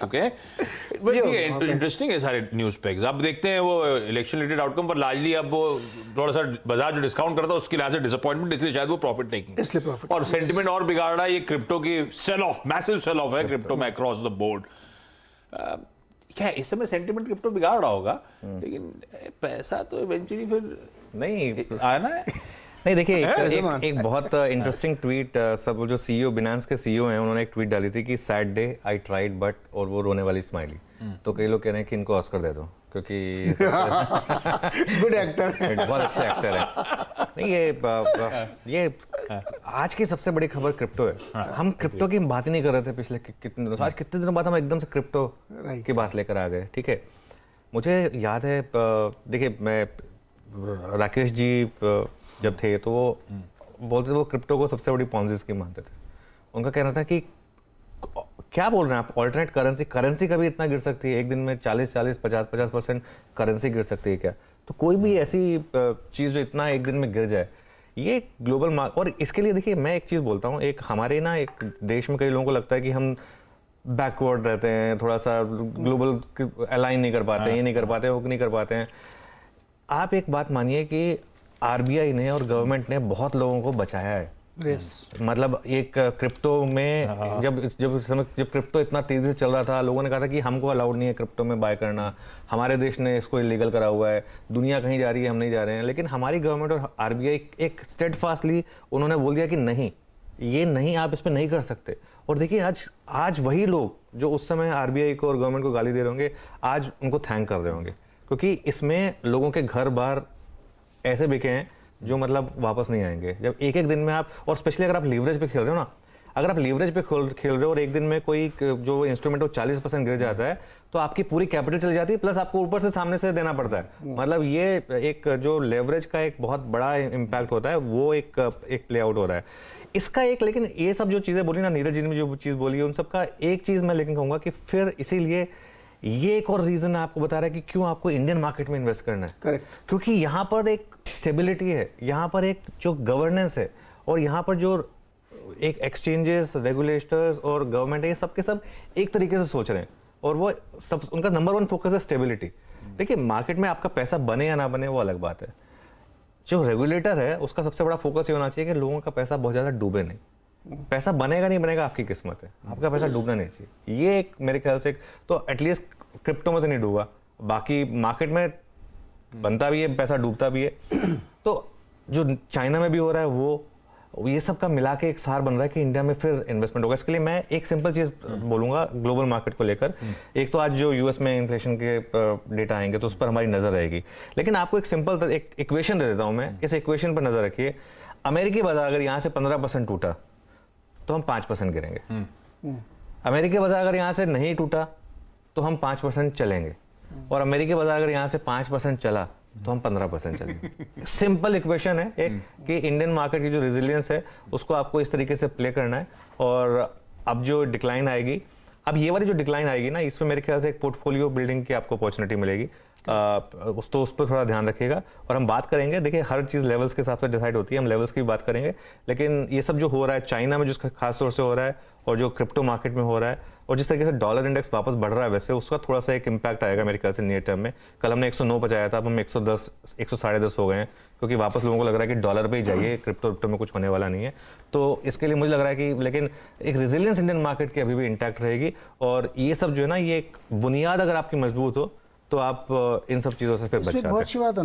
चुके हैं। But interesting है सारे न्यूज पैक्स। अब देखते हैं वो इलेक्शन रिलेटेड आउटकम पर लार्जली अब वो थोड़ा सा बाजार जो डिस्काउंट करता है उसकी वजह से डिसअपॉइंटमेंट, इसलिए शायद वो प्रॉफिट टेकिंग और सेंटिमेंट और बिगाड़ रहा है। ये क्रिप्टो की sell off, massive sell off है क्रिप्टो में अक्रॉस द बोर्ड। क्या इस समय सेंटिमेंट क्रिप्टो बिगाड़ रहा होगा, लेकिन पैसा तो इवेंचुअली फिर नहीं आना है। नहीं देखिए, एक बहुत इंटरेस्टिंग ट्वीट, सब जो सीईओ, बिनांस के सीईओ हैं, उन्होंने एक ट्वीट डाली थी कि sad day I tried but, और वो रोने वाली स्माइली। तो कई लोग कह रहे हैं कि इनको ऑस्कर दे दो क्योंकि गुड एक्टर है, बहुत अच्छे एक्टर है। नहीं ये आज की सबसे बड़ी खबर क्रिप्टो है। हम क्रिप्टो की बात ही नहीं कर रहे थे पिछले कितने दिनों से। आज कितने दिनों बाद हम एकदम से क्रिप्टो की बात लेकर आ गए। ठीक है, मुझे याद है, देखिए मैं, राकेश जी जब थे तो वो बोलते थे वो क्रिप्टो को सबसे बड़ी पॉन्जी स्कीम मानते थे। उनका कहना था कि क्या बोल रहे हैं आप, ऑल्टरनेट करेंसी कभी इतना गिर सकती है? एक दिन में 40-50% करेंसी गिर सकती है क्या? तो कोई भी ऐसी चीज़ जो इतना एक दिन में गिर जाए, ये ग्लोबल मार्केट। और इसके लिए देखिए, मैं एक चीज़ बोलता हूँ, एक हमारे ना एक देश में कई लोगों को लगता है कि हम बैकवर्ड रहते हैं, थोड़ा सा ग्लोबल अलाइन नहीं कर पाते हैं, ये नहीं कर पाते हैं, वो नहीं कर पाते हैं। आप एक बात मानिए कि आरबीआई ने और गवर्नमेंट ने बहुत लोगों को बचाया है। मतलब एक क्रिप्टो में जब क्रिप्टो इतना तेजी से चल रहा था, लोगों ने कहा था कि हमको अलाउड नहीं है क्रिप्टो में बाय करना, हमारे देश ने इसको इलीगल करा हुआ है, दुनिया कहीं जा रही है, हम नहीं जा रहे हैं। लेकिन हमारी गवर्नमेंट और आरबीआई एक स्टेडफास्टली उन्होंने बोल दिया कि नहीं, ये नहीं, आप इस पर नहीं कर सकते। और देखिए आज वही लोग जो उस समय आरबीआई को और गवर्नमेंट को गाली दे रहे होंगे, आज उनको थैंक कर रहे होंगे, क्योंकि इसमें लोगों के घर बार ऐसे बिके हैं जो मतलब वापस नहीं आएंगे। जब एक दिन में आप, और स्पेशली अगर आप लीवरेज पे खेल रहे हो ना, अगर आप लीवरेज पे खेल रहे हो और एक दिन में कोई जो इंस्ट्रूमेंट हो 40% गिर जाता है, तो आपकी पूरी कैपिटल चली जाती है, प्लस आपको ऊपर से सामने से देना पड़ता है। मतलब ये एक जो लेवरेज का एक बहुत बड़ा इम्पैक्ट होता है, वो एक प्ले आउट हो रहा है इसका एक। लेकिन ये सब जो चीज़ें बोली ना नीरज जी ने, जो चीज़ बोली है, उन सब का एक चीज़ मैं लेकिन कहूँगा कि फिर इसीलिए ये एक और रीजन आपको बता रहा है कि क्यों आपको इंडियन मार्केट में इन्वेस्ट करना है। करेक्ट, क्योंकि यहाँ पर एक स्टेबिलिटी है, यहाँ पर एक जो गवर्नेंस है, और यहाँ पर जो एक एक्सचेंजेस, रेगुलेटर्स और गवर्नमेंट है, ये सब के सब एक तरीके से सोच रहे हैं, और वो सब उनका नंबर 1 फोकस है स्टेबिलिटी। देखिए, मार्केट में आपका पैसा बने या ना बने वो अलग बात है। जो रेगुलेटर है उसका सबसे बड़ा फोकस ये होना चाहिए कि लोगों का पैसा बहुत ज़्यादा डूबे नहीं। पैसा बनेगा नहीं बनेगा आपकी किस्मत है, आपका पैसा डूबना नहीं चाहिए। ये एक मेरे ख्याल से, तो एटलीस्ट क्रिप्टो में तो नहीं डूबा, बाकी मार्केट में बनता भी है, पैसा डूबता भी है। तो जो चाइना में भी हो रहा है वो ये सब का मिला के एक सार बन रहा है कि इंडिया में फिर इन्वेस्टमेंट होगा। इसके लिए मैं एक सिंपल चीज़ बोलूँगा ग्लोबल मार्केट को लेकर। एक तो आज जो यूएस में इन्फ्लेशन के डेटा आएंगे तो उस पर हमारी नज़र रहेगी, लेकिन आपको एक सिंपल एक इक्वेशन दे देता हूँ मैं। इस इक्वेशन पर नज़र रखिए, अमेरिकी बाजार अगर यहाँ से 15% टूटा तो हम 5% गिरेंगे। अमेरिकी बाजार अगर यहाँ से नहीं टूटा तो हम 5% चलेंगे, और अमेरिकी बाजार अगर यहाँ से 5% चला तो हम 15% चलेंगे। सिंपल इक्वेशन है एक, कि इंडियन मार्केट की जो रेजिलियंस है उसको आपको इस तरीके से प्ले करना है। और अब जो डिक्लाइन आएगी, अब ये वाली जो डिक्लाइन आएगी ना, इसमें मेरे ख्याल से एक पोर्टफोलियो बिल्डिंग की आपको अपॉर्चुनिटी मिलेगी। उस पर थोड़ा ध्यान रखिएगा। और हम बात करेंगे, देखिए हर चीज़ लेवल्स के हिसाब से डिसाइड होती है, हम लेवल्स की भी बात करेंगे। लेकिन ये सब जो हो रहा है चाइना में, जो खास तौर से हो रहा है, और जो क्रिप्टो मार्केट में हो रहा है, और जिस तरीके से डॉलर इंडेक्स वापस बढ़ रहा है, वैसे उसका थोड़ा सा एक इम्पैक्ट आएगा मेरे ख्याल से नियर टर्म में। कल हमने 109 बचाया था, अब हम 110, 110.5 हो गए हैं, क्योंकि वापस लोगों को लग रहा है कि डॉलर पे ही जाइए, क्रिप्टो में कुछ होने वाला नहीं है। तो इसके लिए मुझे लग रहा है कि, लेकिन एक रेजिलियंस इंडियन मार्केट की अभी भी इंटैक्ट रहेगी। और ये सब जो है ना, ये एक बुनियाद अगर आपकी मजबूत हो तो आप इन सब चीज़ों से फिर बच जाते हैं। बहुत अच्छी बात है।